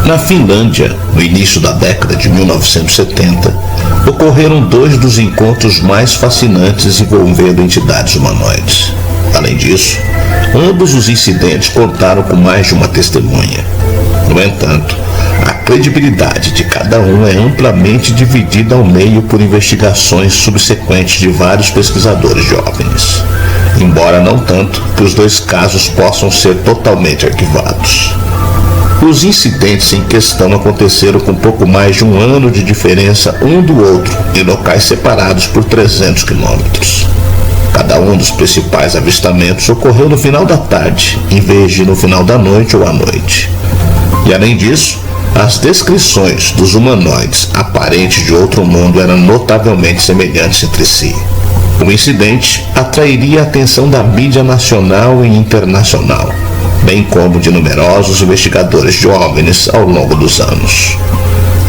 Na Finlândia, no início da década de 1970, ocorreram 2 dos encontros mais fascinantes envolvendo entidades humanoides. Além disso, ambos os incidentes contaram com mais de uma testemunha. No entanto, a credibilidade de cada um é amplamente dividida ao meio por investigações subsequentes de vários pesquisadores de OVNIs, embora não tanto que os 2 casos possam ser totalmente arquivados. Os incidentes em questão aconteceram com pouco mais de 1 ano de diferença um do outro, em locais separados por 300 quilômetros. Cada um dos principais avistamentos ocorreu no final da tarde, em vez de no final da noite ou à noite. E além disso, as descrições dos humanoides aparentes de outro mundo eram notavelmente semelhantes entre si. O incidente atrairia a atenção da mídia nacional e internacional, bem como de numerosos investigadores de OVNIs ao longo dos anos.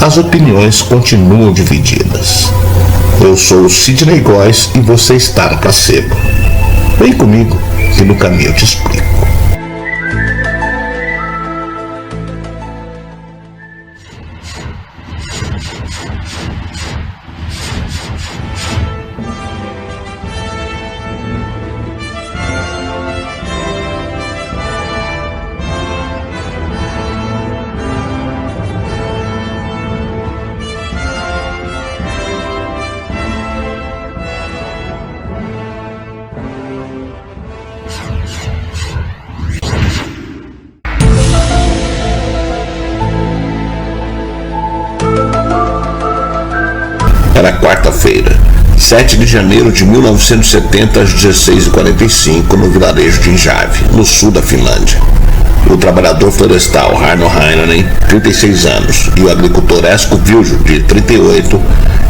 As opiniões continuam divididas. Eu sou o Sidney Góes e você está no Placebo. Vem comigo que no caminho eu te explico. Era quarta-feira, 7 de janeiro de 1970, às 16h45, no vilarejo de Injave, no sul da Finlândia. O trabalhador florestal Harno Heinonen, 36 anos, e o agricultor Esko Viljo, de 38,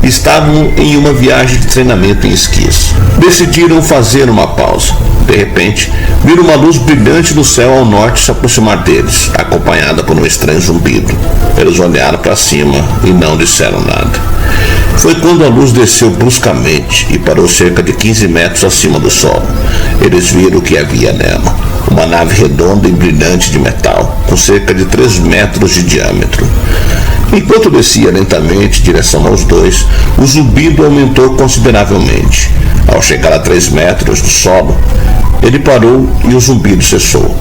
estavam em uma viagem de treinamento em esquis. Decidiram fazer uma pausa. De repente, viram uma luz brilhante no céu ao norte se aproximar deles, acompanhada por um estranho zumbido. Eles olharam para cima e não disseram nada. Foi quando a luz desceu bruscamente e parou cerca de 15 metros acima do solo. Eles viram o que havia nela. Uma nave redonda e brilhante de metal, com cerca de 3 metros de diâmetro. Enquanto descia lentamente em direção aos 2, o zumbido aumentou consideravelmente. Ao chegar a 3 metros do solo, ele parou e o zumbido cessou.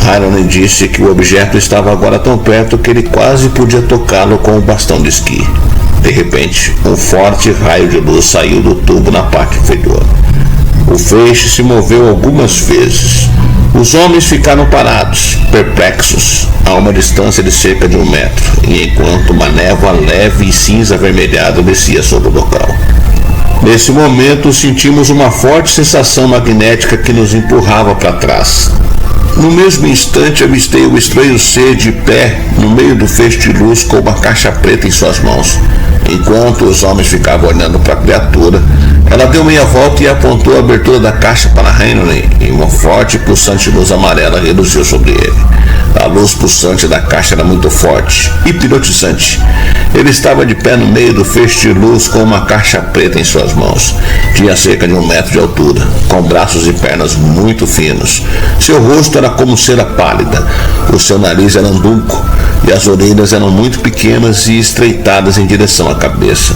Heinonen disse que o objeto estava agora tão perto que ele quase podia tocá-lo com o bastão de esqui. De repente, um forte raio de luz saiu do tubo na parte inferior. O feixe se moveu algumas vezes. Os homens ficaram parados, perplexos, a uma distância de cerca de 1 metro, e enquanto uma névoa leve e cinza avermelhada descia sobre o local. Nesse momento, sentimos uma forte sensação magnética que nos empurrava para trás. No mesmo instante, avistei o estranho ser de pé no meio do feixe de luz com uma caixa preta em suas mãos. Enquanto os homens ficavam olhando para a criatura, ela deu meia volta e apontou a abertura da caixa para Heinonen, e uma forte e pulsante luz amarela reluziu sobre ele. A luz pulsante da caixa era muito forte, hipnotizante. Ele estava de pé no meio do feixe de luz com uma caixa preta em suas mãos. Tinha cerca de 1 metro de altura, com braços e pernas muito finos. Seu rosto era como cera pálida, o seu nariz era andunco e as orelhas eram muito pequenas e estreitadas em direção à cabeça.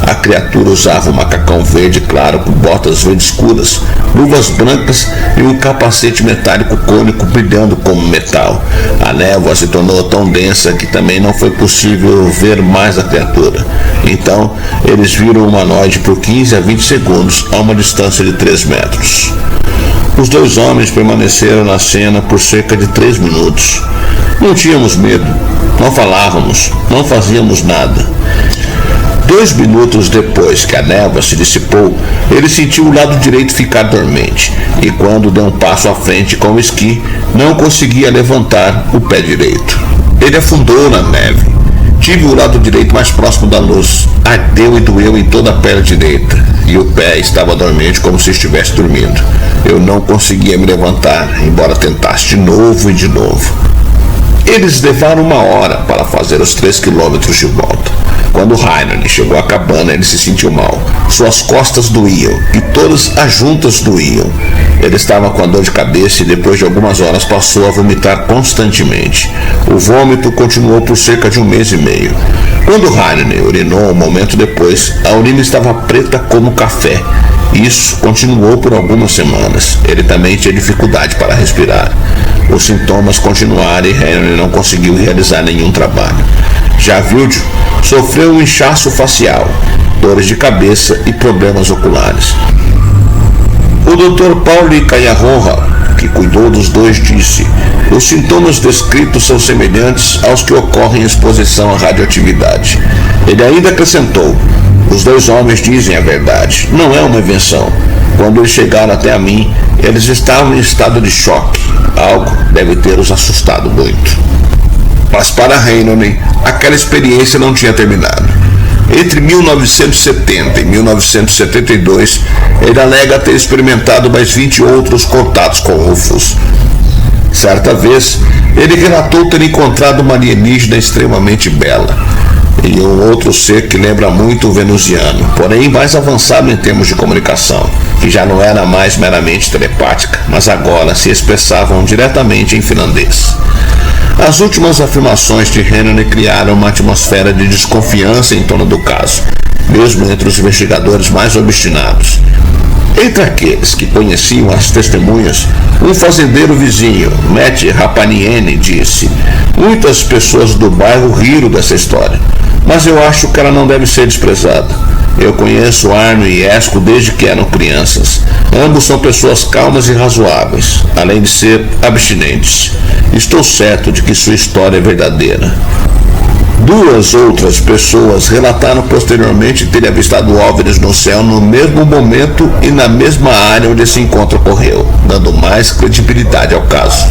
A criatura usava um macacão verde claro com botas verde escuras, luvas brancas e um capacete metálico cônico brilhando como metal. A névoa se tornou tão densa que também não foi possível ver mais a criatura. Então, eles viram o humanoide por 15 a 20 segundos a uma distância de 3 metros. Os 2 homens permaneceram na cena por cerca de 3 minutos. Não tínhamos medo, não falávamos, não fazíamos nada. 2 minutos depois que a névoa se dissipou, ele sentiu o lado direito ficar dormente, e quando deu um passo à frente com o esqui, não conseguia levantar o pé direito. Ele afundou na neve. Tive o lado direito mais próximo da luz. Ardeu e doeu em toda a perna direita, e o pé estava dormente como se estivesse dormindo. Eu não conseguia me levantar, embora tentasse de novo e de novo. Eles levaram 1 hora para fazer os 3 quilômetros de volta. Quando Heinrich chegou à cabana, ele se sentiu mal. Suas costas doíam e todas as juntas doíam. Ele estava com a dor de cabeça e depois de algumas horas passou a vomitar constantemente. O vômito continuou por cerca de 1 mês e meio. Quando Heinrich urinou um momento depois, a urina estava preta como café. Isso continuou por algumas semanas. Ele também tinha dificuldade para respirar. Os sintomas continuaram e Henry não conseguiu realizar nenhum trabalho. Já Wilde sofreu um inchaço facial, dores de cabeça e problemas oculares. O Dr. Pauli Kayahoha, que cuidou dos dois, disse: os sintomas descritos são semelhantes aos que ocorrem em exposição à radioatividade. Ele ainda acrescentou: os 2 homens dizem a verdade, não é uma invenção. Quando eles chegaram até a mim, eles estavam em estado de choque. Algo deve ter os assustado muito. Mas para Heinrich, aquela experiência não tinha terminado. Entre 1970 e 1972, ele alega ter experimentado mais 20 outros contatos com UFOs. Certa vez, ele relatou ter encontrado uma alienígena extremamente bela e um outro ser que lembra muito o venusiano, porém mais avançado em termos de comunicação, que já não era mais meramente telepática, mas agora se expressavam diretamente em finlandês. As últimas afirmações de Henry criaram uma atmosfera de desconfiança em torno do caso, mesmo entre os investigadores mais obstinados. Entre aqueles que conheciam as testemunhas, um fazendeiro vizinho, Matt Rapaniene, disse: muitas pessoas do bairro riram dessa história, mas eu acho que ela não deve ser desprezada. Eu conheço Arno e Esco desde que eram crianças. Ambos são pessoas calmas e razoáveis, além de ser abstinentes. Estou certo de que sua história é verdadeira. 2 outras pessoas relataram posteriormente terem avistado OVNIs no céu no mesmo momento e na mesma área onde esse encontro ocorreu, dando mais credibilidade ao caso.